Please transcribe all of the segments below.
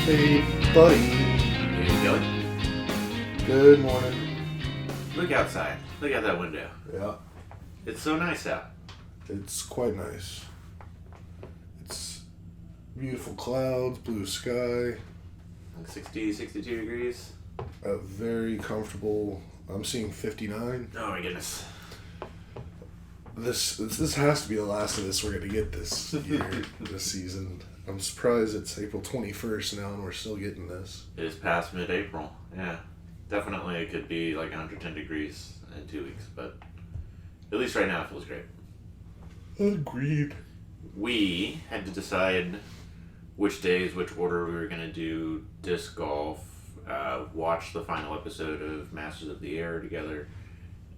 Hey, buddy. Hey, Kelly. Good morning. Look outside. Look out that window. Yeah, It's so nice out. it's quite nice. It's beautiful clouds, blue sky, Like 60, 62 degrees. a very comfortable. I'm seeing 59. Oh my goodness. This has to be the last of this we're gonna get this year, this season. I'm surprised it's April 21st now and we're still getting this. It is past mid-April. Yeah. Definitely it could be like 110 degrees in 2 weeks, but at least right now it feels great. Agreed. We had to decide which days, which order we were going to do disc golf, watch the final episode of Masters of the Air together,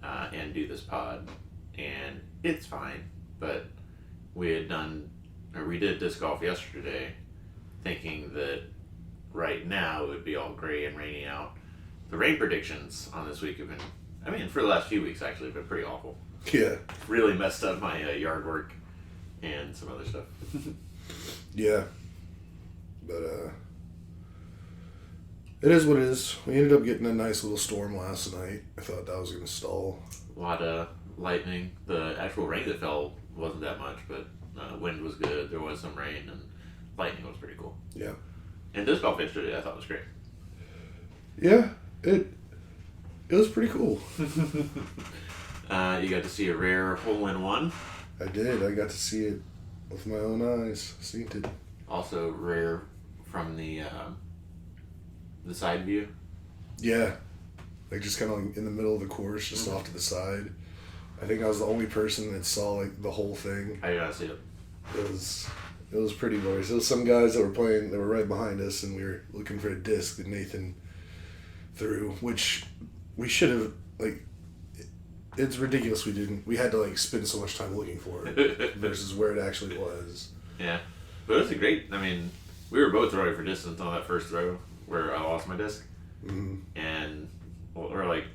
and do this pod. And it's fine, but we did disc golf yesterday thinking that right now it would be all gray and rainy out. The rain predictions on this week have been, for the last few weeks actually, been pretty awful. Yeah. Really messed up my yard work and some other stuff. Yeah. But, it is what it is. We ended up getting a nice little storm last night. I thought that was going to stall. A lot of lightning. The actual rain that fell wasn't that much, but wind was good. There was some rain, and lightning was pretty cool. Yeah. And disc golf yesterday I thought was great. Yeah, it was pretty cool. You got to see a rare hole-in-one. I did. I got to see it with my own eyes. Seen it. Also rare from the side view. Yeah. Like just kind of in the middle of the course, just off to the side. I think I was the only person that saw like the whole thing. I gotta see it. It was pretty glorious. There was some guys that were playing, they were right behind us, and we were looking for a disc that Nathan threw, which we should have, like, it's ridiculous we didn't. We had to, like, spend so much time looking for it versus where it actually was. Yeah. But it was we were both throwing for distance on that first throw where I lost my disc. Mm-hmm. And we're like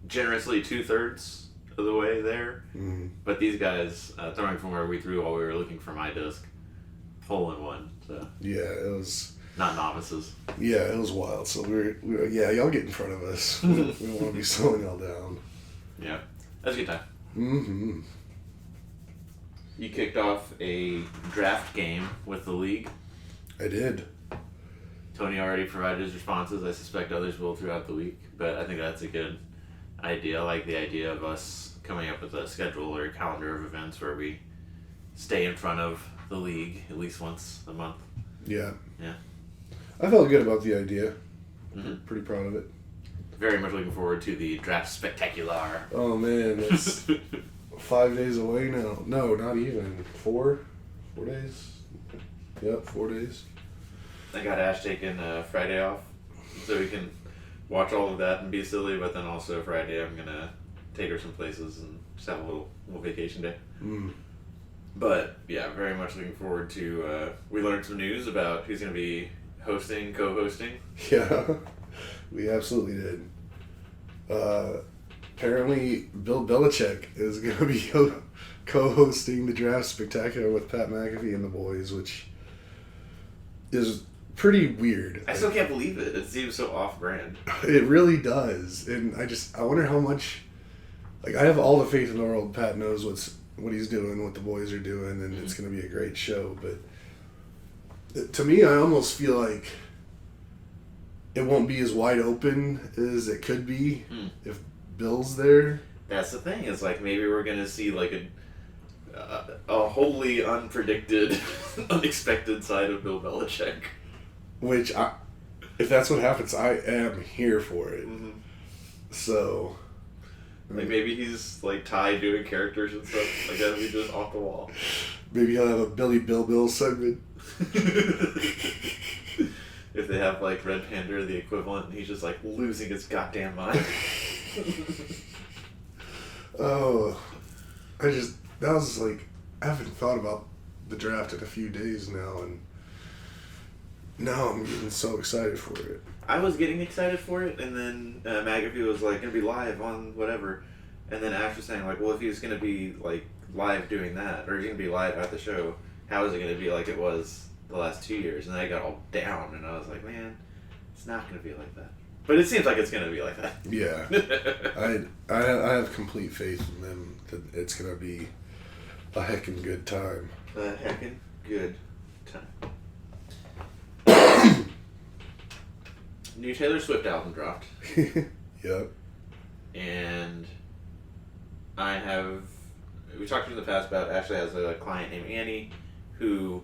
generously 2/3 of the way there. Mm-hmm. But these guys throwing from where we threw while we were looking for my disc, hole-in-one. So Yeah, it was. not novices. Yeah, it was wild. So we were yeah, y'all get in front of us. We don't want to be slowing y'all down. Yeah, that's a good time. Mm-hmm. You kicked off a draft game with the league. I did. Tony already provided his responses. I suspect others will throughout the week, but I think that's a good idea. I like the idea of us coming up with a schedule or a calendar of events where we stay in front of the league at least once a month. Yeah. Yeah. I felt good about the idea. Mm-hmm. Pretty proud of it. Very much looking forward to the draft spectacular. Oh man, it's 5 days away now. No, not even. 4 days. Yep, 4 days. I got Ash taking Friday off so we can watch all of that and be silly, but then also Friday I'm going to take her some places and just have a little vacation day. Mm. But yeah, very much looking forward to, we learned some news about who's going to be co-hosting. Yeah, we absolutely did. Apparently, Bill Belichick is going to be co-hosting the Draft Spectacular with Pat McAfee and the boys, which is pretty weird. I still can't believe it. It seems so off-brand. It really does, and I wonder how much. Like, I have all the faith in the world. Pat knows what he's doing, what the boys are doing, and it's going to be a great show. But to me, I almost feel like it won't be as wide open as it could be if Bill's there. That's the thing. It's like maybe we're going to see like a wholly unpredicted, unexpected side of Bill Belichick. Which, if that's what happens, I am here for it. Mm-hmm. So... Like maybe he's like Ty doing characters and stuff. Like that'd be just off the wall. Maybe he'll have a Billy Bill segment. If they have like Red Panda or the equivalent, and he's just like losing his goddamn mind. Oh, I haven't thought about the draft in a few days now, and now I'm getting so excited for it. I was getting excited for it, and then McAfee was like gonna be live on whatever, and then Ash was saying like, well, if he's gonna be like live doing that, or he's gonna be live at the show, how is it gonna be like it was the last 2 years, and then I got all down, and I was like, man, it's not going to be like that. But it seems like it's going to be like that. Yeah. I have complete faith in them that it's going to be a heckin' good time. A heckin' good time. New Taylor Swift album dropped. Yep. And we talked in the past about Ashley has a client named Annie who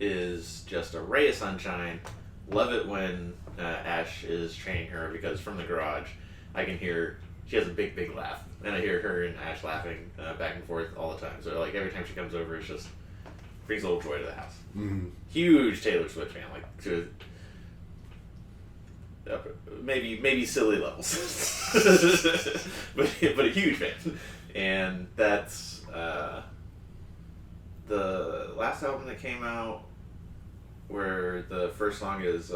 is just a ray of sunshine. Love it when Ash is training her, because from the garage I can hear she has a big laugh, and I hear her and Ash laughing back and forth all the time. So like every time she comes over, it's just brings a little joy to the house. Mm-hmm. Huge Taylor Swift fan, like to maybe silly levels, but a huge fan. And that's the last album that came out, where the first song is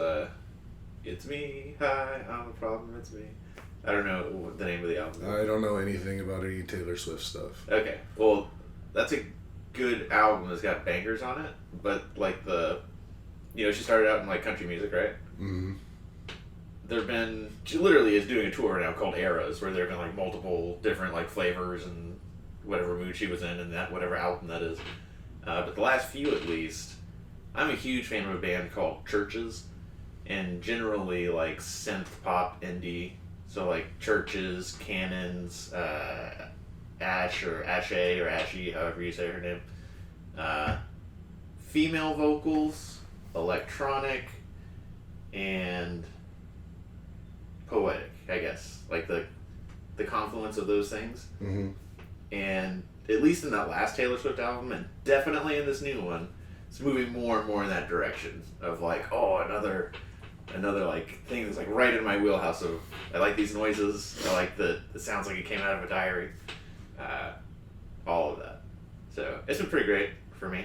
"It's Me, hi, I'm a problem, it's me." I don't know what the name of the album is. I don't know anything about any Taylor Swift stuff. Okay, well, that's a good album. It's got bangers on it, but like she started out in like country music, right? Mm-hmm. She literally is doing a tour now called Eras, where there have been like multiple different like flavors and whatever mood she was in that whatever album that is. But the last few, at least, I'm a huge fan of a band called Churches, and generally like synth pop indie. So like Churches, Cannons, Ash or Ashay or Ashy, however you say her name. Female vocals, electronic, and poetic, I guess. Like the confluence of those things. Mm-hmm. And at least in that last Taylor Swift album, and definitely in this new one, it's moving more and more in that direction of like, oh, another like thing that's like right in my wheelhouse of I like these noises, I like it sounds like it came out of a diary, all of that. So it's been pretty great for me.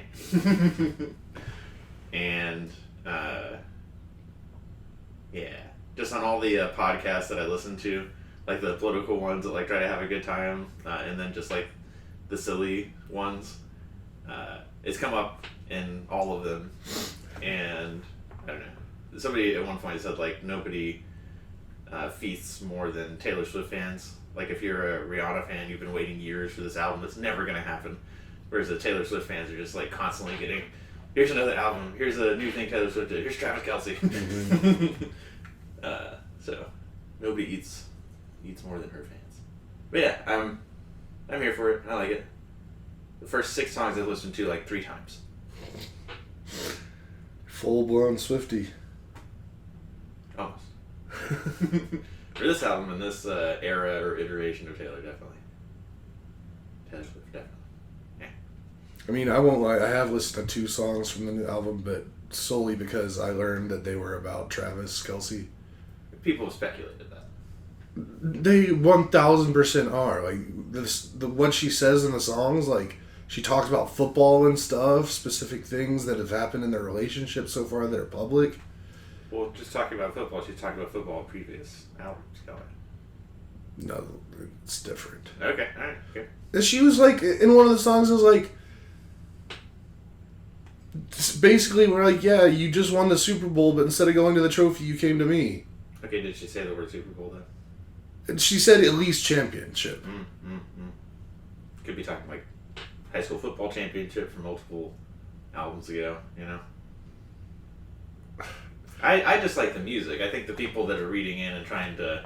And yeah, just on all the podcasts that I listen to, like the political ones that like try to have a good time, and then just like the silly ones, it's come up in all of them. And I don't know, somebody at one point said like nobody feasts more than Taylor Swift fans. Like if you're a Rihanna fan, you've been waiting years for this album, it's never gonna happen. Whereas the Taylor Swift fans are just like constantly getting, here's another album, here's a new thing Taylor Swift did, here's Travis Kelce. Mm-hmm. So nobody eats more than her fans. But yeah, I'm here for it. I like it. The first 6 songs I've listened to like 3 times. Full blown Swiftie. Almost. For this album and this era or iteration of Taylor, definitely. Taylor Swift, definitely. Yeah. I mean, I won't lie, I have listened to 2 songs from the new album, but solely because I learned that they were about Travis Kelce. People have speculated that. They 1000% are. Like what she says in the songs, like she talks about football and stuff, specific things that have happened in their relationship so far that are public. Well, just talking about football, she's talking about football in previous albums, Kelly. No, it's different. Okay, alright, okay. And she was like, in one of the songs, it was like, basically, we're like, yeah, you just won the Super Bowl, but instead of going to the trophy, you came to me. Okay, did she say the word Super Bowl then? And she said at least championship. Could be talking like high school football championship from multiple albums ago, you know? I just like the music. I think the people that are reading in and trying to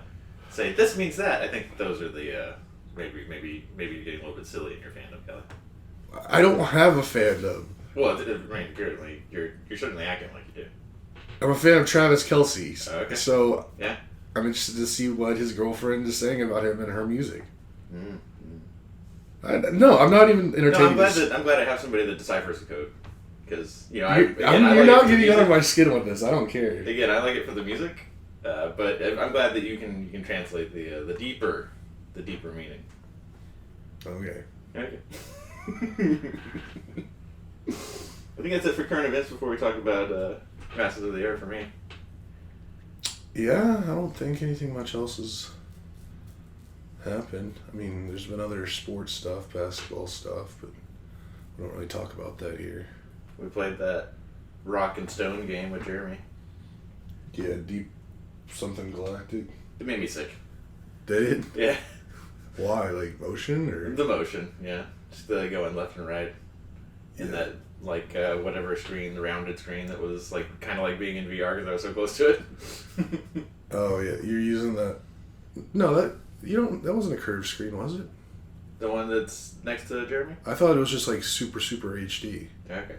say, this means that, I think those are the, maybe you're getting a little bit silly in your fandom, Kelly. I don't have a fandom. Well, you're certainly acting like you do. I'm a fan of Travis Kelce. Okay. So yeah, I'm interested to see what his girlfriend is saying about him and her music. No, I'm not even entertaining. No, I'm glad I have somebody that deciphers the code, because you're like not getting under my skin with this. I don't care. Again, I like it for the music, but I'm glad that you can translate the deeper meaning. Okay. Okay. I think that's it for current events before we talk about Masters of the Air for me. Yeah, I don't think anything much else has happened. I mean, there's been other sports stuff, basketball stuff, but we don't really talk about that here. We played that Rock and Stone game with Jeremy. Yeah, Deep something Galactic. It made me sick. Did it? Yeah. Why? Like motion or? The motion, yeah. Just going left and right. And Yeah. that, like, whatever screen, the rounded screen that was, like, kind of like being in VR because I was so close to it. Oh yeah, you're using that. No, that wasn't a curved screen, was it? The one that's next to Jeremy? I thought it was just like super HD. Okay.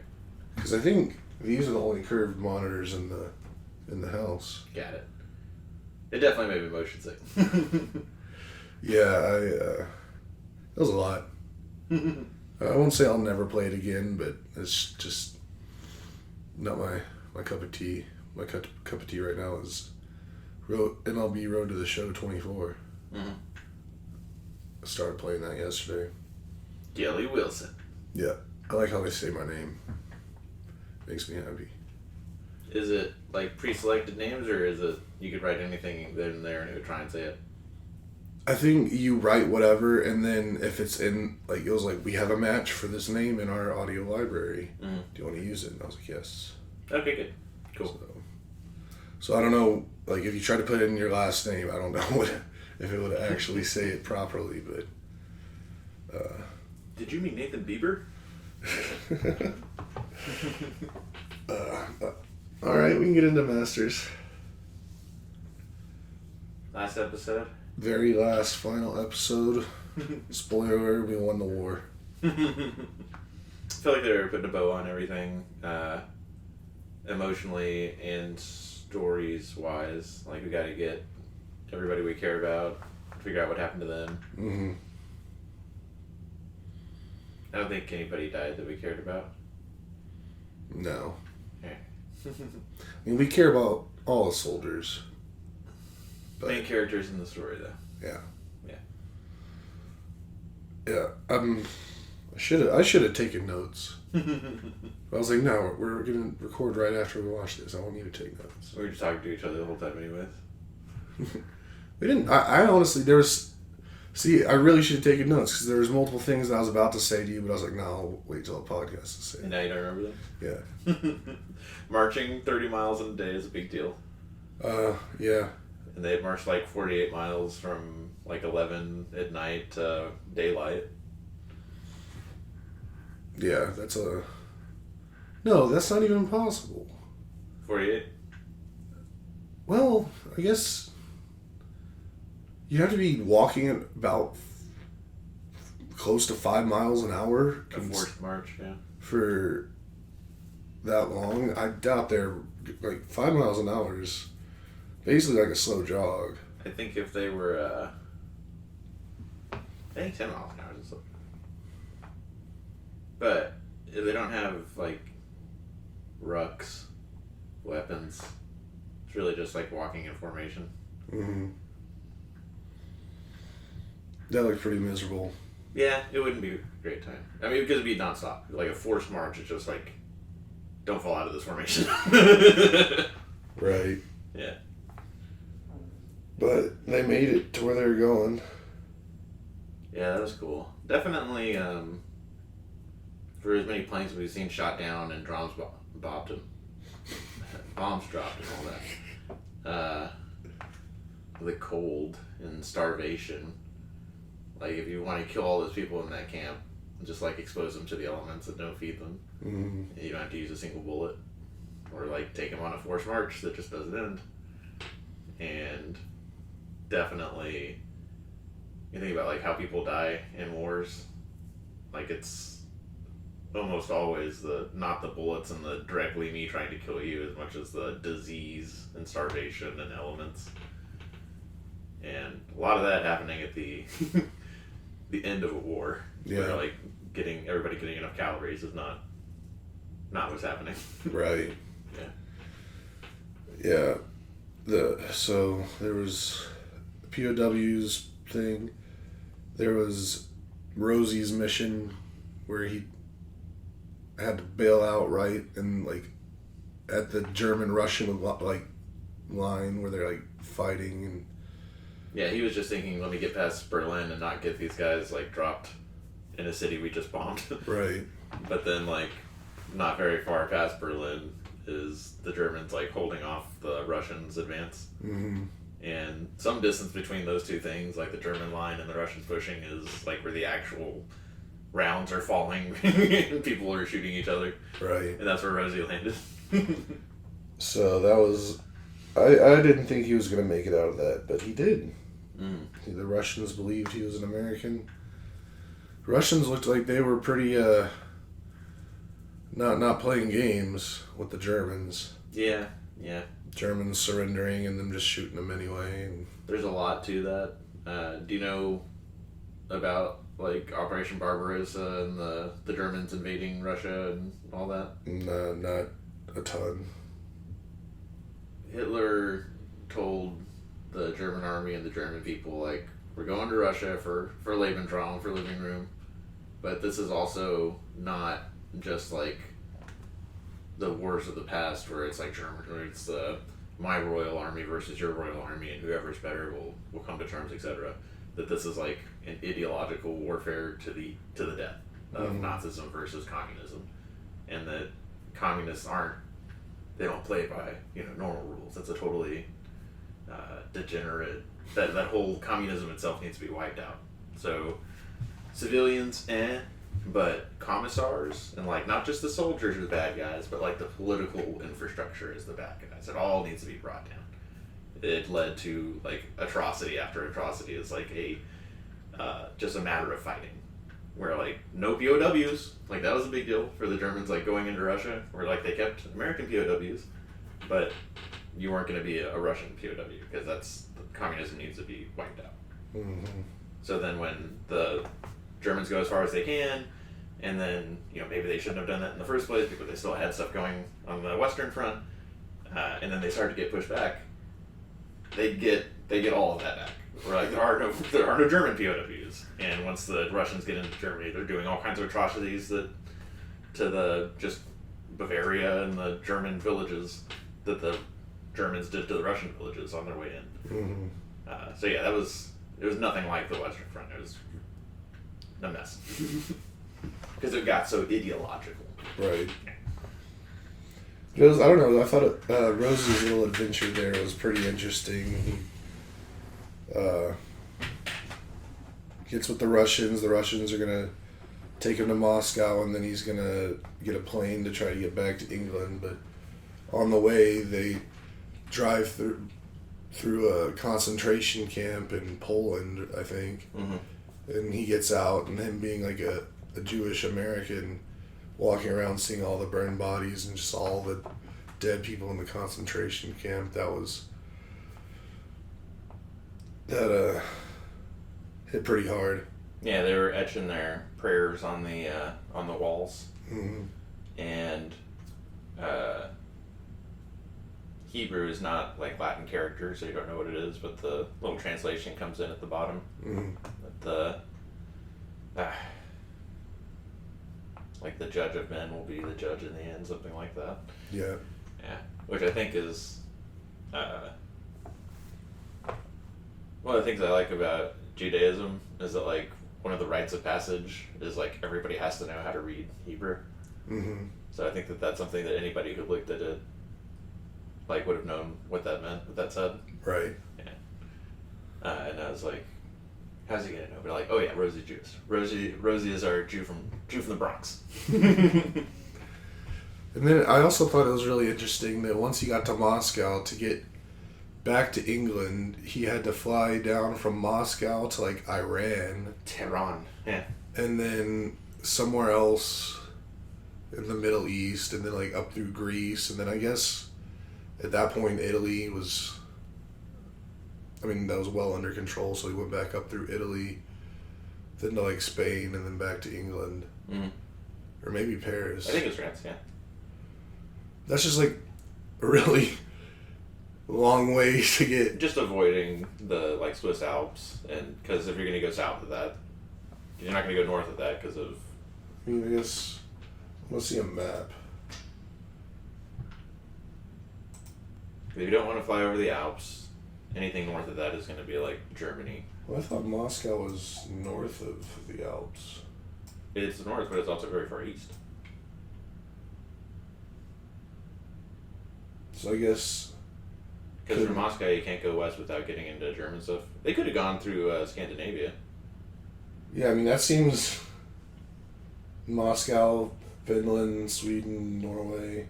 Because I think these are the only curved monitors in the house. Got it. It definitely made me motion sick. Yeah, it was a lot. I won't say I'll never play it again, but it's just not my cup of tea. My cup of tea right now is MLB Road to the Show 24. Mm-hmm. I started playing that yesterday. Gelly Wilson. Yeah, I like how they say my name. Makes me happy. Is it, like, pre-selected names, or is it you could write anything in there and it would try and say it? I think you write whatever, and then if it's in, like, it was like, we have a match for this name in our audio library. Mm-hmm. Do you want to use it? And I was like, yes. Okay, good. Cool. So I don't know, like, if you try to put it in your last name, I don't know if it would actually say it properly, but... Did you mean Nathan Bieber? All right, we can get into Masters. Last episode? Very last, final episode. Spoiler alert, we won the war. I feel like they were putting a bow on everything, emotionally and stories-wise. Like, we gotta get everybody we care about, figure out what happened to them. Mm-hmm. I don't think anybody died that we cared about. No. Yeah. I mean, we care about all the soldiers. But, Main characters in the story, though. yeah. Yeah. Yeah, I should have taken notes. I was like, no, we're gonna record right after we watch this. I want you to take notes. We were just talking to each other the whole time anyways. We didn't. I honestly, there was. See, I really should have taken notes because there was multiple things that I was about to say to you, but I was like, no, I'll wait till the podcast to say. And now you don't remember them? Yeah. Marching 30 miles in a day is a big deal. Yeah. And they marched like 48 miles from like 11 at night to daylight. Yeah, that's a. No, that's not even possible. 48? Well, I guess. You have to be walking at about close to 5 miles an hour. A forced march, yeah. For that long. I doubt they're like 5 miles an hour is basically like a slow jog. I think if they were, I think 10 miles an hour is slow. But if they don't have like rucks, weapons, it's really just like walking in formation. Mm-hmm. That looked pretty miserable. Yeah, it wouldn't be a great time. I mean, because it'd be nonstop. Like a forced march, it's just like, don't fall out of this formation. Right. Yeah. But they made it to where they were going. Yeah, that was cool. Definitely, for as many planes we've seen shot down and drums bombed and bombs dropped and all that. The cold and starvation. Like, if you want to kill all those people in that camp, just, like, expose them to the elements and don't feed them. Mm-hmm. You don't have to use a single bullet. Or, like, take them on a forced march that just doesn't end. And definitely, you think about, like, how people die in wars. Like, it's almost always not the bullets and the directly me trying to kill you as much as the disease and starvation and elements. And a lot of that happening at the the end of a war. Yeah. Where, like, everybody getting enough calories is not what's happening. Right. Yeah. Yeah. So there was POW's thing. There was Rosie's mission where he had to bail out right and like at the German-Russian like line where they're like fighting and Yeah, he was just thinking, let me get past Berlin and not get these guys, like, dropped in a city we just bombed. right. But then, like, not very far past Berlin, the Germans like holding off the Russians' advance. Mm-hmm. And some distance between those two things, like the German line and the Russians pushing, is like where the actual rounds are falling and people are shooting each other. Right. And that's where Rosie landed. So that was... I didn't think he was going to make it out of that, but he did. Mm. The Russians believed he was an American. Russians looked like they were pretty, not playing games with the Germans. Yeah. Germans surrendering and them just shooting them anyway. And There's a lot to that. Do you know about like Operation Barbarossa and the Germans invading Russia and all that? not a ton. Hitler told the German army and the German people, like, we're going to Russia for Lebensraum, for living room, but this is also not just like the wars of the past where it's like German, or it's my royal army versus your royal army, and whoever's better will come to terms, etc. That this is like an ideological warfare to the death of Nazism versus communism, and that communists they don't play by normal rules. That's a totally degenerate. That whole communism itself needs to be wiped out. So civilians, but commissars and like not just the soldiers are the bad guys, but like the political infrastructure is the bad guys. It all needs to be brought down. It led to like atrocity after atrocity. It's like just a matter of fighting. Where like no POWs, like that was a big deal for the Germans, like going into Russia, where like they kept American POWs, but you weren't going to be a Russian POW because communism needs to be wiped out. Mm-hmm. So then when the Germans go as far as they can, and then maybe they shouldn't have done that in the first place because they still had stuff going on the Western Front, and then they start to get pushed back, they get all of that back. We're like, there are no German POWs, and once the Russians get into Germany, they're doing all kinds of atrocities to the just Bavaria and the German villages that the Germans did to the Russian villages on their way in. Mm-hmm. So yeah, it was nothing like the Western Front. It was a mess because it got so ideological. Right. I don't know. I thought Rosie's little adventure there was pretty interesting. Gets with the Russians. The Russians are gonna take him to Moscow, and then he's gonna get a plane to try to get back to England. But on the way, they drive through a concentration camp in Poland, I think. Mm-hmm. And he gets out, and him being like a Jewish American, walking around seeing all the burned bodies and just all the dead people in the concentration camp, that hit pretty hard. Yeah, they were etching their prayers on the walls, Mm-hmm. and Hebrew is not like Latin characters, so you don't know what it is, but the little translation comes in at the bottom. Mm-hmm. Like the judge of men will be the judge in the end, something like that. Yeah. Yeah, which I think is one of the things I like about Judaism is that like one of the rites of passage is like everybody has to know how to read Hebrew. Mm-hmm. So I think that that's something that anybody who looked at it like would have known what that meant, what that said. Right. Yeah. And I was like, how's he gonna know? But like, oh yeah, Rosie's Jewish. Rosie is our Jew from the Bronx. And then I also thought it was really interesting that once he got to Moscow, to get back to England, he had to fly down from Moscow to like Iran. Tehran. Yeah. And then somewhere else in the Middle East, and then like up through Greece, and then I guess at that point Italy was, that was well under control, so he went back up through Italy, then to like Spain, and then back to England. Mm-hmm. Or maybe Paris. I think it's France, yeah. That's just like a really long way to get. Just avoiding the like Swiss Alps, and because if you're gonna go south of that, you're not gonna go north of that because of. I guess. Let's see a map. If you don't want to fly over the Alps, anything north of that is gonna be like Germany. Well, I thought Moscow was north of the Alps. It's north, but it's also very far east. So I guess. Because from Moscow, you can't go west without getting into German stuff. They could have gone through Scandinavia. Yeah, I mean, that seems. Moscow, Finland, Sweden, Norway.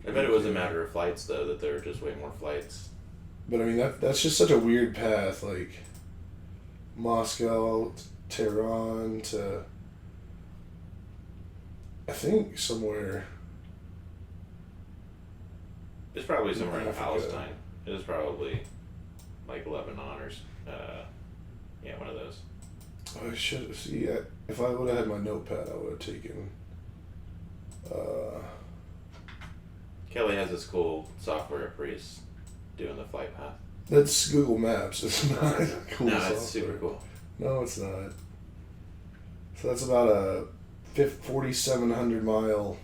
I bet it was a matter of flights, though, that there were just way more flights. But I mean, that's just such a weird path. Like, Moscow, Tehran to. I think somewhere. It's probably somewhere in Africa. Palestine. It was probably like Lebanon or yeah, one of those. I should see. If I would have had my notepad, I would have taken. Kelly has this cool software where he's doing the flight path. That's Google Maps. It's not cool. No, software. it's super cool. No, it's not. So that's about a 4,700 mile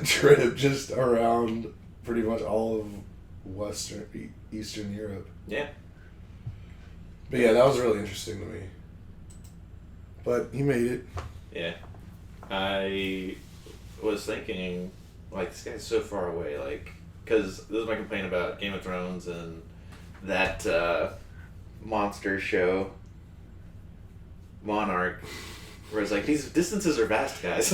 trip just around pretty much all of Eastern Europe. Yeah. But yeah, that was really interesting to me. But he made it. Yeah. I was thinking, like, this guy's so far away, like, because this is my complaint about Game of Thrones and that monster show, Monarch, where it's like, these distances are vast, guys.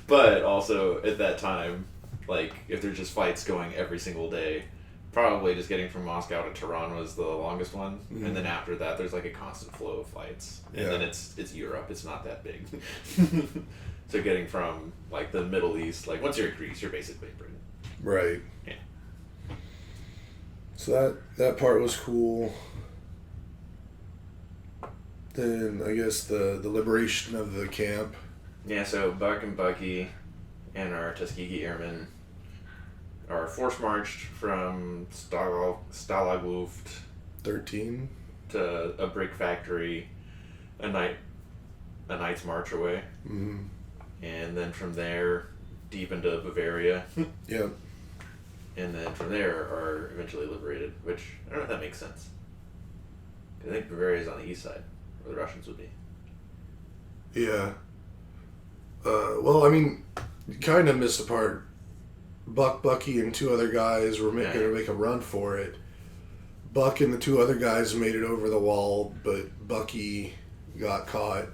But also, at that time, like, if there's just fights going every single day, probably just getting from Moscow to Tehran was the longest one, and then after that, there's like a constant flow of flights, and then it's Europe. It's not that big. So getting from like the Middle East, like once you're in Greece, you're basically in Britain. Right. Yeah. So that part was cool. Then I guess the liberation of the camp. Yeah. So Buck and Bucky, and our Tuskegee Airmen are force marched from Stalag Luft 13 to a brick factory, a night's march away, and then from there deep into Bavaria. Yep. And then from there are eventually liberated, which I don't know if that makes sense. I think Bavaria is on the east side, where the Russians would be. Yeah. Well, I mean, you kind of missed a part. Bucky, and two other guys were going to make a run for it. Buck and the two other guys made it over the wall, but Bucky got caught,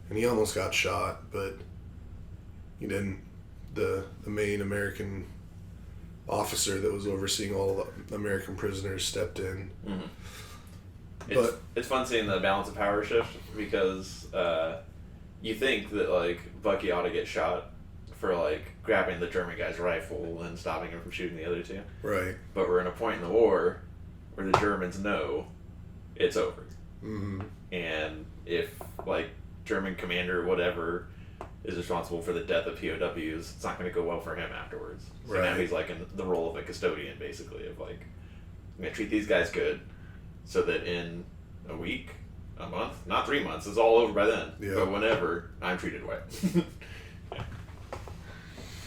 and he almost got shot, but he didn't. The main American officer that was overseeing all the American prisoners stepped in. Mm-hmm. It's fun seeing the balance of power shift, because you think that like Bucky ought to get shot for like grabbing the German guy's rifle and stopping him from shooting the other two. Right. But we're in a point in the war where the Germans know it's over. Mm-hmm. And if like German commander whatever is responsible for the death of POWs, it's not going to go well for him afterwards. So right. Now he's like in the role of a custodian, basically, of like, I'm going to treat these guys good so that in a week, a month, not 3 months, it's all over by then. Yeah. But whenever, I'm treated right. Yeah.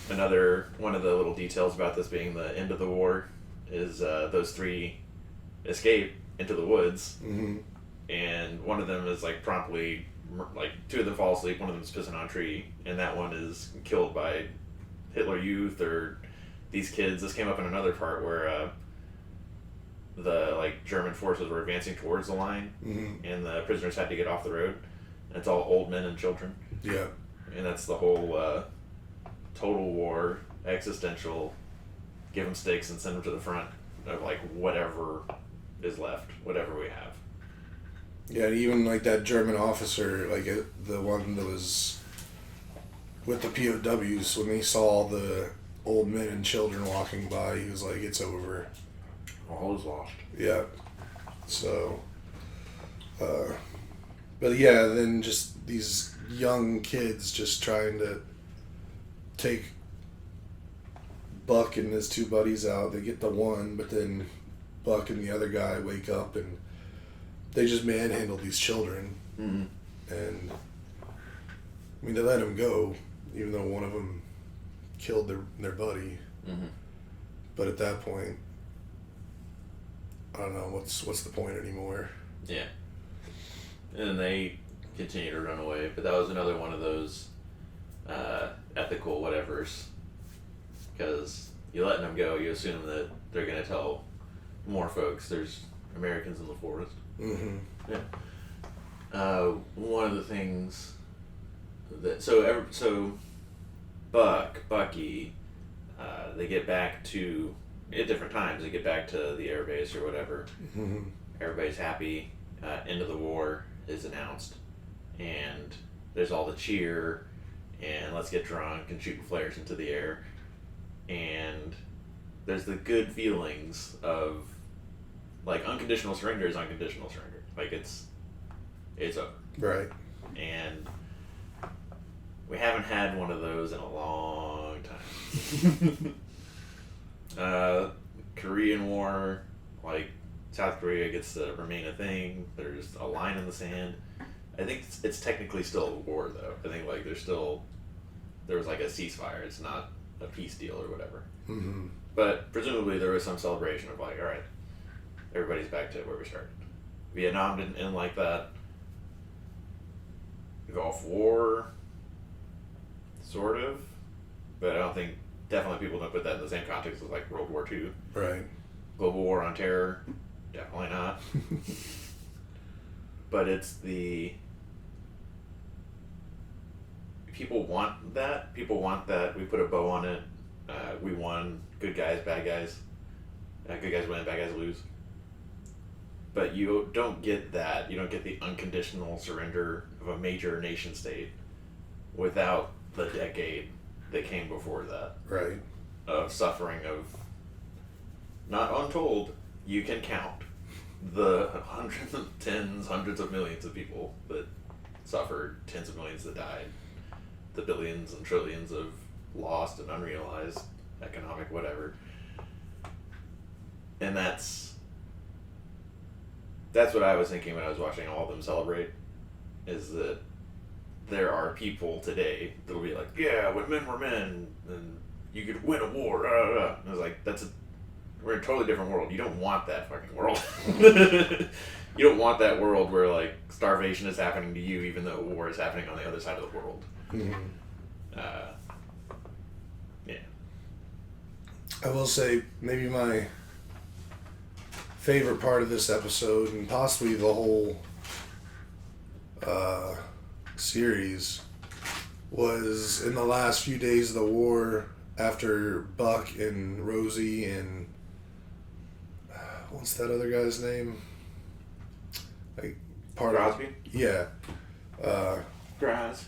Another one of the little details about this being the end of the war is those three escape into the woods, and one of them is like promptly, like two of them fall asleep, one of them is pissing on a tree, and that one is killed by Hitler Youth or these kids. This came up in another part where the like German forces were advancing towards the line, and the prisoners had to get off the road, and it's all old men and children. Yeah. And that's the whole total war, existential, give them sticks and send them to the front of like whatever is left, whatever we have. Yeah, even like that German officer, like the one that was with the POWs, when he saw the old men and children walking by, he was like, it's over. All is lost. Yeah. So, but yeah, then just these young kids just trying to take Buck and his two buddies out. They get the one, but then Buck and the other guy wake up and they just manhandle these children. And I mean, they let them go, even though one of them killed their buddy. But at that point, I don't know what's the point anymore. Yeah. And then they continue to run away, but that was another one of those ethical whatevers, because you letting them go, you assume that they're going to tell more folks there's Americans in the forest. Mm-hmm. Yeah. One of the things that so Bucky, they get back to at different times. They get back to the air base or whatever. Mm-hmm. Everybody's happy. End of the war is announced, and there's all the cheer, and let's get drunk and shooting flares into the air, and there's the good feelings of like unconditional surrender is unconditional surrender. Like it's over. Right. And we haven't had one of those in a long time. Korean War, like South Korea gets to remain a thing. There's a line in the sand. I think it's technically still a war though. I think like there was like a ceasefire. It's not a peace deal or whatever. Mm-hmm. But presumably there was some celebration of like, all right, everybody's back to where we started. Vietnam didn't end like that. Gulf War, sort of, but I don't think, definitely people don't put that in the same context as like World War II. Right. Global War on Terror, definitely not. But it's people want that. People want that. We put a bow on it. We won. Good guys, bad guys. Good guys win, bad guys lose. But you don't get that. You don't get the unconditional surrender of a major nation state without the decade that came before that. Right. Of suffering of, not untold, you can count the hundreds of millions of people that suffered, tens of millions that died, the billions and trillions of lost and unrealized economic whatever. And that's what I was thinking when I was watching all of them celebrate, is that there are people today that'll be like, yeah, when men were men, and you could win a war, And I was like, we're in a totally different world. You don't want that fucking world. You don't want that world where, like, starvation is happening to you even though war is happening on the other side of the world. Mm-hmm. Yeah. I will say, maybe my favorite part of this episode, and possibly the whole series, was in the last few days of the war, after Buck and Rosie and what's that other guy's name? Like part Crosby? of yeah. Grass.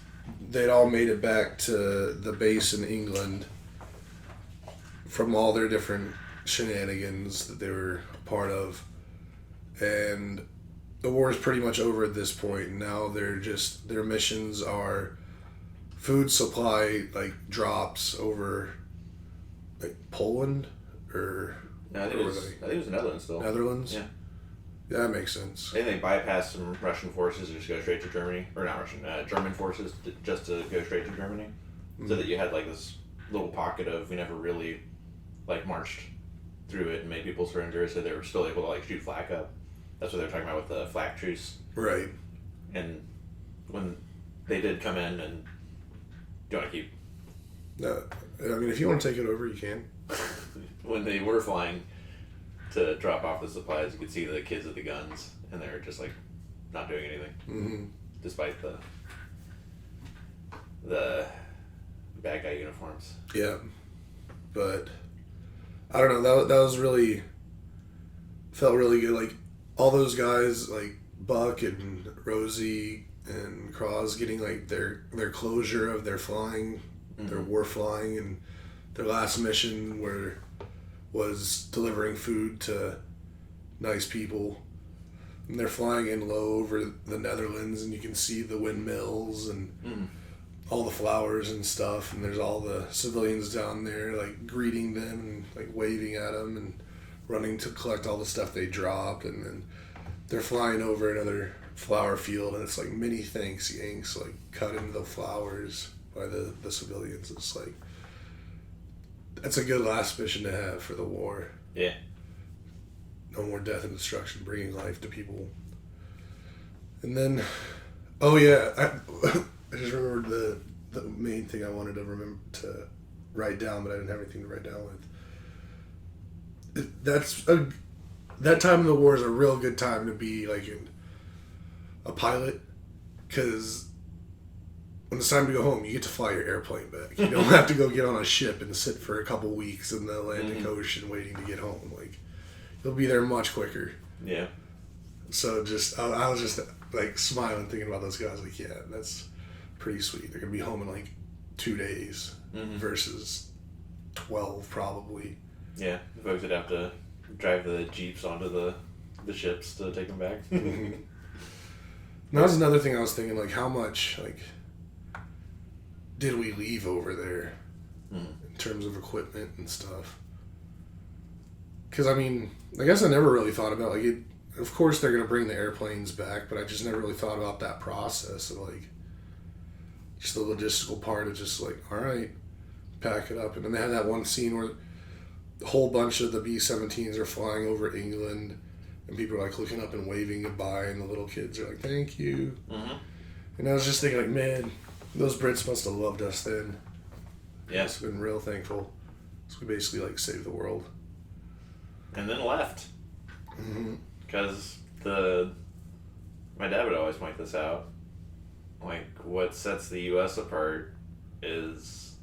They'd all made it back to the base in England from all their different shenanigans that they were a part of, and the war is pretty much over at this point. Now their missions are food supply, like, drops over like Poland or No, I think it was the Netherlands still. Netherlands. Yeah. Yeah, that makes sense. I think they bypassed some Russian forces and just go straight to Germany, or not Russian, German forces just to go straight to Germany, so that you had like this little pocket of, we never really like marched through it and made people surrender, so they were still able to like shoot flak up. That's what they're talking about with the flak truce. Right. And when they did come in, and do you want to keep? No, I mean, if you want to take it over, you can. When they were flying to drop off the supplies, you could see the kids with the guns, and they were just like not doing anything, Mm-hmm. despite the bad guy uniforms. Yeah, but I don't know. That was really, felt really good. Like all those guys, like Buck and Rosie and Cross, getting like their closure of their flying, their war flying, and their last mission was delivering food to nice people. And they're flying in low over the Netherlands, and you can see the windmills and all the flowers and stuff, and there's all the civilians down there like greeting them and like waving at them and running to collect all the stuff they dropped. And then they're flying over another flower field, and it's like mini Thanksyanks like cut into the flowers by the civilians. It's like, that's a good last mission to have for the war. Yeah. No more death and destruction, bringing life to people. And then, oh yeah, I just remembered the main thing I wanted to write down, but I didn't have anything to write down with. That time of the war is a real good time to be like a pilot, because when it's time to go home, you get to fly your airplane back. You don't have to go get on a ship and sit for a couple weeks in the Atlantic Ocean waiting to get home. Like, you'll be there much quicker. Yeah. So I was just like smiling thinking about those guys. Like, yeah, that's pretty sweet. They're gonna be home in like 2 days versus 12 probably. Yeah, the folks would have to drive the jeeps onto the ships to take them back. And that was another thing I was thinking, like, how much like did we leave over there in terms of equipment and stuff? Because I mean, I guess I never really thought about like it. Of course, they're gonna bring the airplanes back, but I just never really thought about that process of like just the logistical part of just like, all right, pack it up. And then they had that one scene where a whole bunch of the B-17s are flying over England, and people are like looking up and waving goodbye, and the little kids are like, "Thank you." And I was just thinking, like, man, those Brits must have loved us then. Yeah, must have been real thankful. So we basically like saved the world. And then left. Because my dad would always point this out. Like, what sets the U.S. apart is,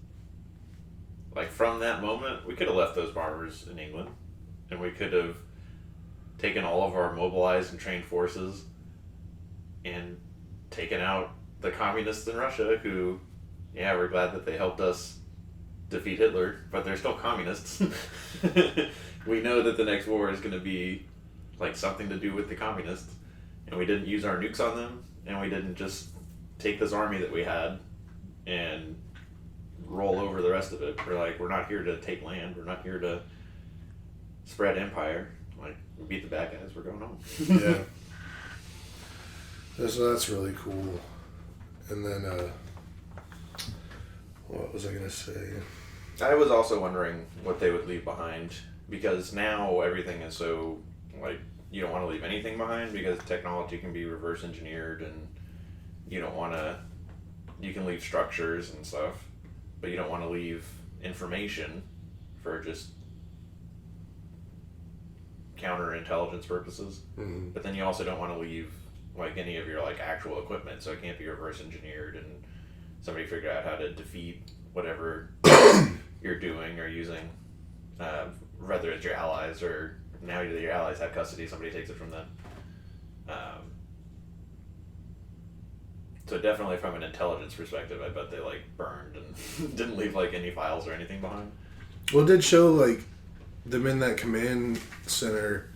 like, from that moment, we could have left those bombers in England, and we could have taken all of our mobilized and trained forces and taken out the communists in Russia who, yeah, we're glad that they helped us defeat Hitler, but they're still communists. We know that the next war is going to be like something to do with the communists, and we didn't use our nukes on them, and we didn't just take this army that we had and roll over the rest of it. We're like, we're not here to take land, we're not here to spread empire. Like, we beat the bad guys, we're going home. Yeah. So that's really cool. And then what was I gonna say? I was also wondering what they would leave behind, because now everything is so, like, you don't want to leave anything behind because technology can be reverse engineered, and you don't want to, you can leave structures and stuff, but you don't want to leave information for just counterintelligence purposes. But then you also don't want to leave like any of your like actual equipment, so it can't be reverse engineered and somebody figure out how to defeat whatever you're doing or using, whether it's your allies or now your allies have custody, somebody takes it from them. So definitely from an intelligence perspective, I bet they like burned and didn't leave like any files or anything behind. Well, it did show like them in that command center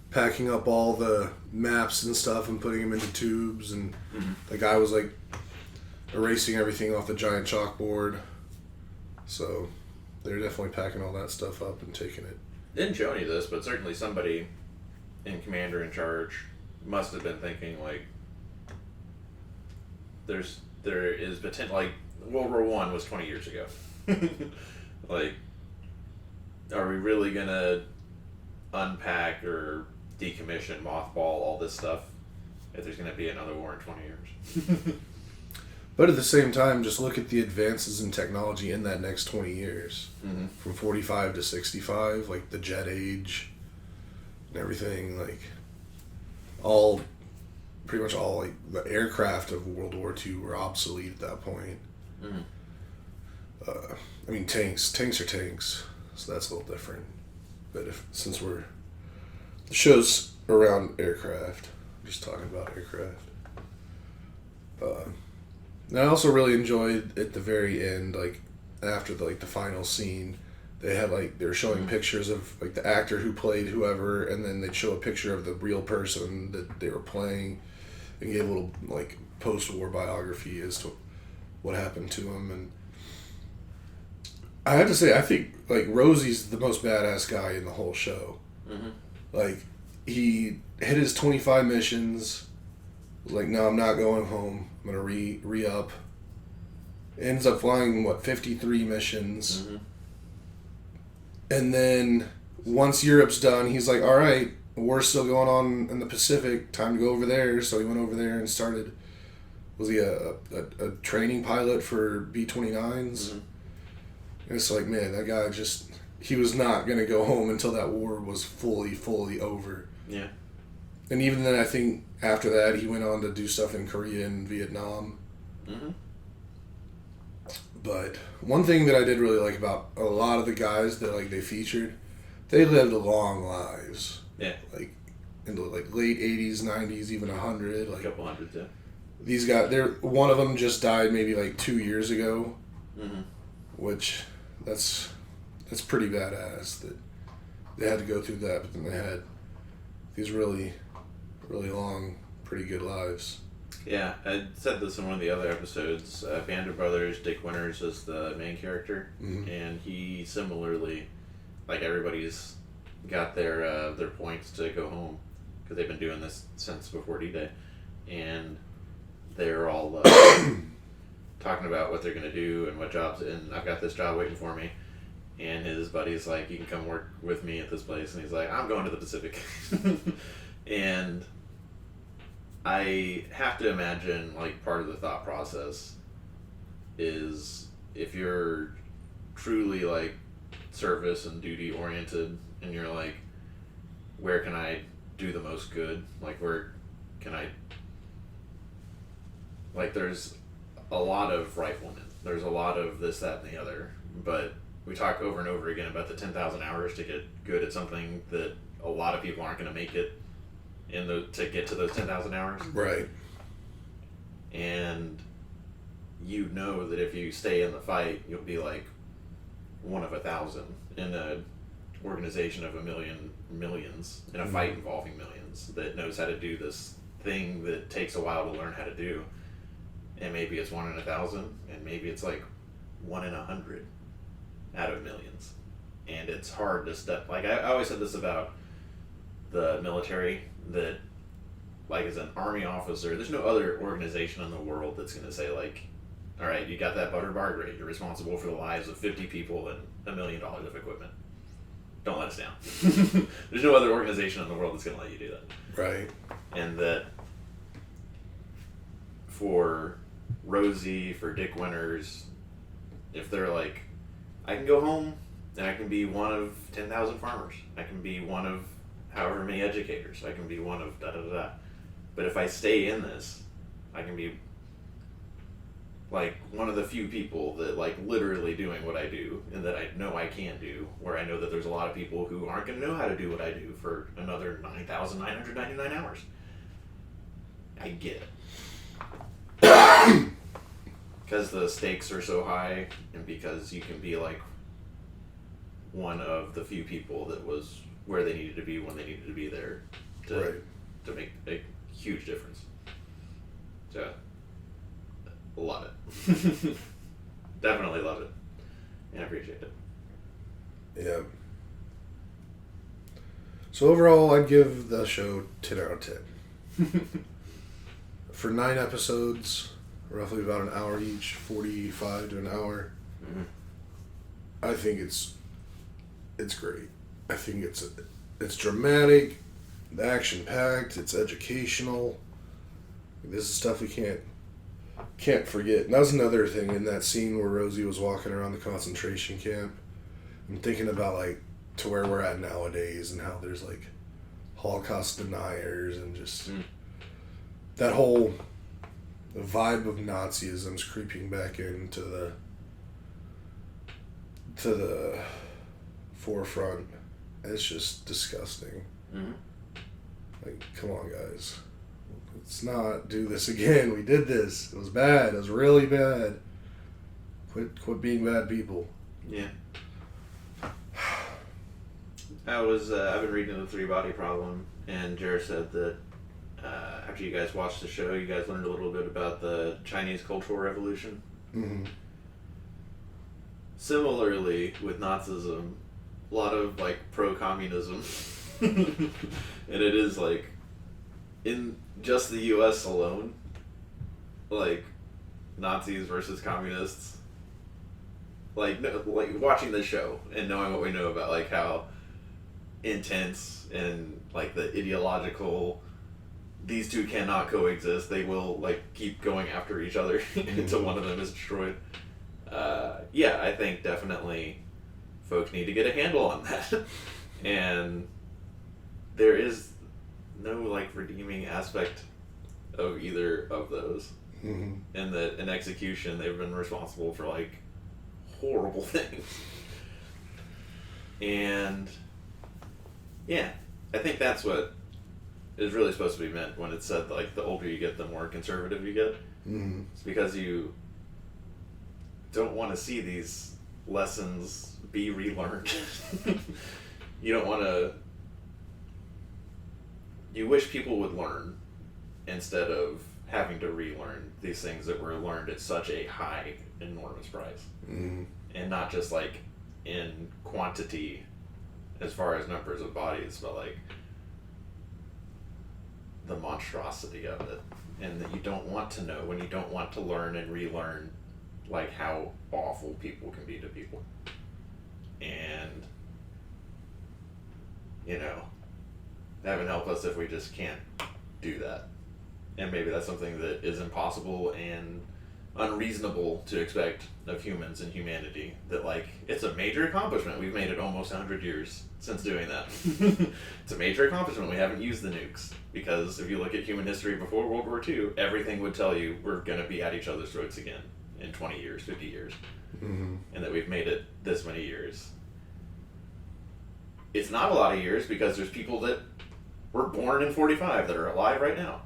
packing up all the maps and stuff and putting them into tubes, and the guy was like erasing everything off the giant chalkboard. So they're definitely packing all that stuff up and taking it. Didn't show any of this, but certainly somebody in command or in charge must have been thinking like, there is potential, like World War I was 20 years ago. Like, are we really gonna unpack or decommission, mothball all this stuff if there's gonna be another war in 20 years? But at the same time, just look at the advances in technology in that next 20 years. From 45 to 65, like the jet age and everything, like pretty much all like the aircraft of World War II were obsolete at that point. I mean, tanks are tanks, so that's a little different. But since the show's around aircraft, I'm just talking about aircraft. And I also really enjoyed at the very end, like after the final scene, they were showing pictures of like the actor who played whoever, and then they'd show a picture of the real person that they were playing, and give a little like post-war biography as to what happened to him. And I have to say, I think like Rosie's the most badass guy in the whole show. Like, he hit his 25 missions. Was like, no, I'm not going home. I'm gonna re-up. Ends up flying 53 missions. And then once Europe's done, he's like, all right, war's still going on in the Pacific, time to go over there. So he went over there and started, was he a training pilot for B-29s? And it's like, man, that guy just, he was not going to go home until that war was fully over. Yeah. And even then, I think after that, he went on to do stuff in Korea and Vietnam. Mm-hmm. But one thing that I did really like about a lot of the guys that like they featured, they lived long lives. Yeah. Like in the like late 80s, 90s, even 100. A Like couple hundred, yeah. these guys, one of them just died maybe like 2 years ago, Mm-hmm. which that's pretty badass that they had to go through that, but then they had these really long, pretty good lives. Yeah, I said this in one of the other episodes. Band of Brothers, Dick Winters is the main character, Mhm. and he similarly, like everybody's got their points to go home because they've been doing this since before D-Day, and they're all talking about what they're gonna do and what jobs. And I've got this job waiting for me, and his buddy's like, "You can come work with me at this place," and he's like, "I'm going to the Pacific," and I have to imagine, like, part of the thought process is if you're truly, like, service and duty oriented and you're like, where can I do the most good? Like, where can I... Like, there's a lot of riflemen. There's a lot of this, that, and the other. But we talk over and over again about the 10,000 hours to get good at something that a lot of people aren't going to make it to get to those 10,000 hours. Right. And you know that if you stay in the fight, you'll be like one of 1,000 in a organization of millions, in a fight involving millions, that knows how to do this thing that takes a while to learn how to do. And maybe it's 1 in 1,000, and maybe it's like 1 in 100 out of millions. And it's hard to step. Like, I always said this about the military, that, like, as an army officer, there's no other organization in the world that's going to say, like, all right, you got that butter bar, great, you're responsible for the lives of 50 people and $1 million of equipment. Don't let us down. There's no other organization in the world that's going to let you do that. Right. And that for Rosie, for Dick Winters, if they're like, I can go home and I can be one of 10,000 farmers. I can be one of however many educators. I can be one of da-da-da-da. But if I stay in this, I can be like one of the few people that like literally doing what I do and that I know I can do, where I know that there's a lot of people who aren't going to know how to do what I do for another 9,999 hours. I get it. Because the stakes are so high, and because you can be like one of the few people that was where they needed to be when they needed to be there to make a huge difference. So, love it. Definitely love it. And appreciate it. Yeah. So overall, I'd give the show 10 out of 10. For 9 episodes, roughly about an hour each, 45 to an hour. Mm-hmm. I think it's great. I think it's dramatic, action packed, it's educational. This is stuff we can't forget. And that was another thing in that scene where Rosie was walking around the concentration camp. I'm thinking about like to where we're at nowadays and how there's like Holocaust deniers and just that whole vibe of Nazism's creeping back into the forefront. It's just disgusting. Mm-hmm. Like, come on, guys. Let's not do this again. We did this. It was bad. It was really bad. Quit being bad people. Yeah. I've been reading The Three Body Problem, and Jared said that after you guys watched the show, you guys learned a little bit about the Chinese Cultural Revolution. Mm-hmm. Similarly, with Nazism, a lot of like pro-communism, and it is like in just the U.S. alone, like Nazis versus communists. Like watching the show and knowing what we know about like how intense and like the ideological, these two cannot coexist. They will like keep going after each other until one of them is destroyed. yeah, I think definitely folks need to get a handle on that. And there is no like redeeming aspect of either of those. Mm-hmm. And that in execution they've been responsible for like horrible things. And yeah, I think that's what is really supposed to be meant when it's said like the older you get, the more conservative you get. Mm-hmm. It's because you don't want to see these lessons be relearned. You don't want to. You wish people would learn instead of having to relearn these things that were learned at such a high, enormous price. Mm-hmm. And not just like in quantity as far as numbers of bodies, but like the monstrosity of it. And that you don't want to know when you don't want to learn and relearn like how awful people can be to people. And you know, heaven help us if we just can't do that. And maybe that's something that is impossible and unreasonable to expect of humans and humanity. That like, it's a major accomplishment. We've made it almost 100 years since doing that. It's a major accomplishment. We haven't used the nukes. Because if you look at human history before World War II, everything would tell you we're going to be at each other's throats again in 20 years, 50 years. Mm-hmm. And that we've made it this many years. It's not a lot of years because there's people that were born in 45 that are alive right now.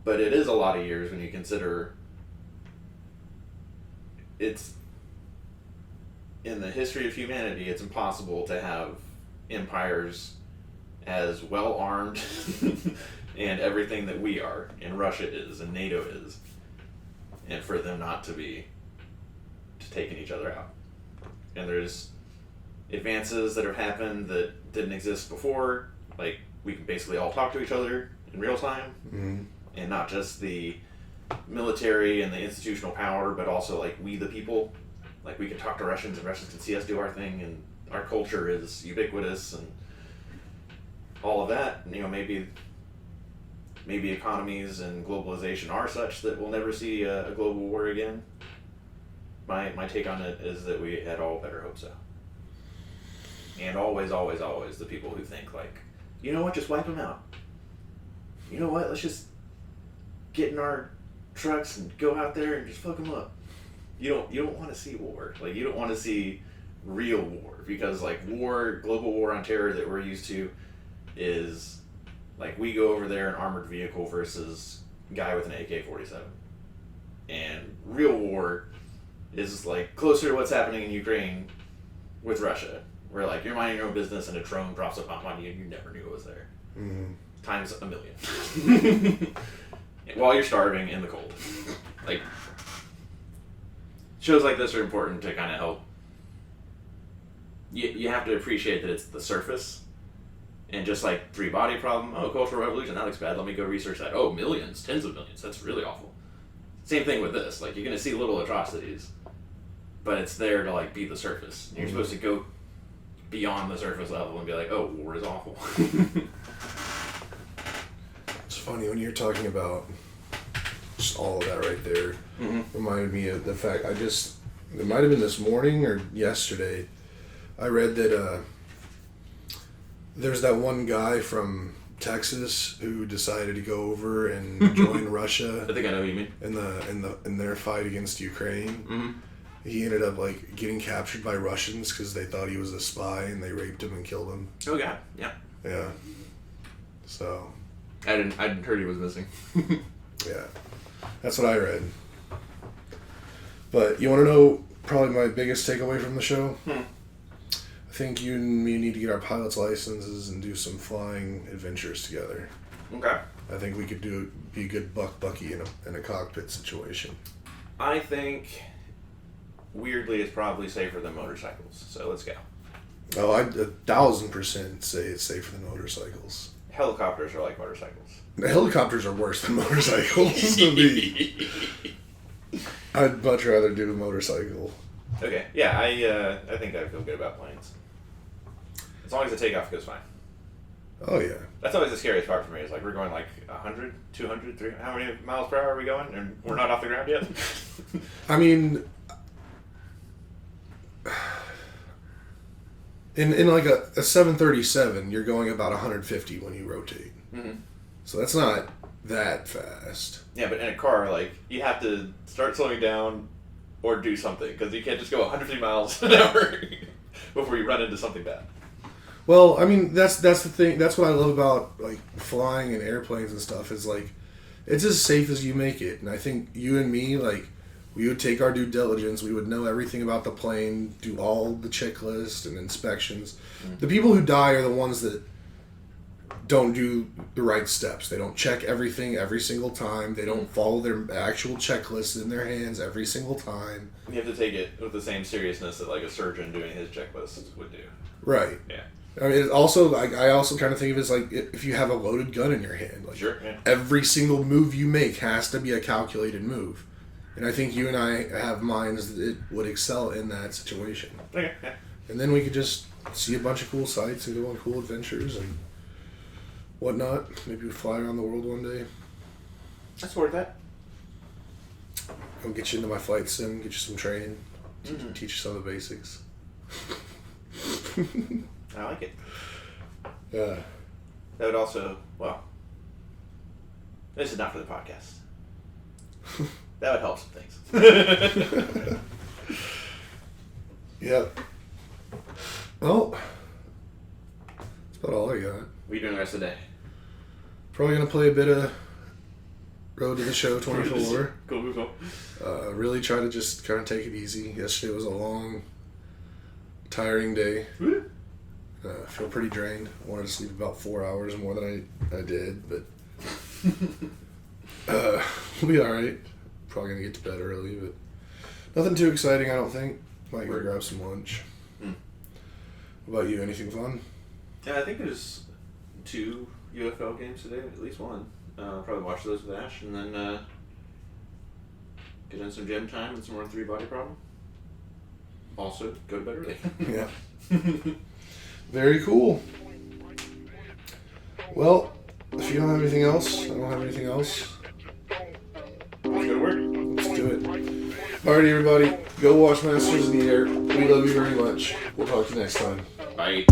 But it is a lot of years when you consider it's in the history of humanity, it's impossible to have empires as well armed and everything that we are, and Russia is, and NATO is, and for them not to be taking each other out. And there's advances that have happened that didn't exist before, like we can basically all talk to each other in real time. Mm-hmm. And not just the military and the institutional power, but also like we the people. Like we can talk to Russians and Russians can see us do our thing, and our culture is ubiquitous and all of that. And, you know, maybe economies and globalization are such that we'll never see a global war again. My take on it is that we had all better hope so. And always, always, always the people who think like, you know what, just wipe them out. You know what, let's just get in our trucks and go out there and just fuck them up. You don't want to see war. Like, you don't want to see real war, because like global war on terror that we're used to is like we go over there in armored vehicle versus guy with an AK-47. And real war is like closer to what's happening in Ukraine with Russia, where like you're minding your own business and a drone drops a bomb on you and you never knew it was there. Mm-hmm. Times a million. While you're starving in the cold. Like, shows like this are important to kind of help. You have to appreciate that it's the surface. And just like Three Body Problem, oh, Cultural Revolution, that looks bad, let me go research that. Oh, millions, tens of millions, that's really awful. Same thing with this, like you're going to see little atrocities, but it's there to like be the surface. And you're supposed to go beyond the surface level and be like, oh, war is awful. It's funny when you're talking about just all of that right there. Mm-hmm. Reminded me of the fact it might have been this morning or yesterday, I read that there's that one guy from Texas who decided to go over and join Russia. I think I know what you mean. In their fight against Ukraine. Mm-hmm. He ended up like getting captured by Russians because they thought he was a spy and they raped him and killed him. Oh god, yeah. Yeah. So. I didn't heard he was missing. Yeah, that's what I read. But you want to know probably my biggest takeaway from the show? I think you and me need to get our pilot's licenses and do some flying adventures together. Okay. I think we could be a good bucky in a cockpit situation. I think, weirdly, it's probably safer than motorcycles. So let's go. Oh, I'd 1,000% say it's safer than motorcycles. Helicopters are like motorcycles. The helicopters are worse than motorcycles to me. I'd much rather do a motorcycle. Okay, yeah, I think I feel good about planes. As long as the takeoff goes fine. Oh, yeah. That's always the scariest part for me, is like we're going like 100, 200, 300, how many miles per hour are we going? And we're not off the ground yet? I mean, In like a 737, you're going about 150 when you rotate. Mm-hmm. So that's not that fast. Yeah, but in a car, like, you have to start slowing down or do something, because you can't just go 150 miles an hour before you run into something bad. Well, I mean, that's the thing. That's what I love about like flying and airplanes and stuff. Is like, it's as safe as you make it. And I think you and me, like, we would take our due diligence. We would know everything about the plane, do all the checklist and inspections. Mm-hmm. The people who die are the ones that don't do the right steps. They don't check everything every single time. They don't follow their actual checklist in their hands every single time. You have to take it with the same seriousness that like a surgeon doing his checklist would do. Right. Yeah. I mean, it's also like I also kind of think of it as like if you have a loaded gun in your hand. Like, sure. Yeah. Every single move you make has to be a calculated move, and I think you and I have minds that would excel in that situation. Okay. Yeah. And then we could just see a bunch of cool sights and go on cool adventures and whatnot. Maybe we fly around the world one day. That's worth that. I'll get you into my flight sim, get you some training, teach you some of the basics. I like it. Yeah. That would also, well, this is not for the podcast. That would help some things. Yeah. Well, that's about all I got. What are you doing the rest of the day? Probably going to play a bit of Road to the Show 24. Cool. Really try to just kind of take it easy. Yesterday was a long, tiring day. I feel pretty drained. Wanted to sleep about 4 hours more than I did, but we'll be alright. Probably going to get to bed early, but nothing too exciting, I don't think. Might go grab some lunch. What about you? Anything fun? Yeah, I think there's 2 UFL games today, at least one. Probably watch those with Ash, and then get in some gym time and some more 3 body problem. Also, go to bed early. Yeah. Very cool. Well, if you don't have anything else, I don't have anything else. Let's go to work. Let's do it. Alrighty, everybody. Go watch Masters of the Air. We love you very much. We'll talk to you next time. Bye.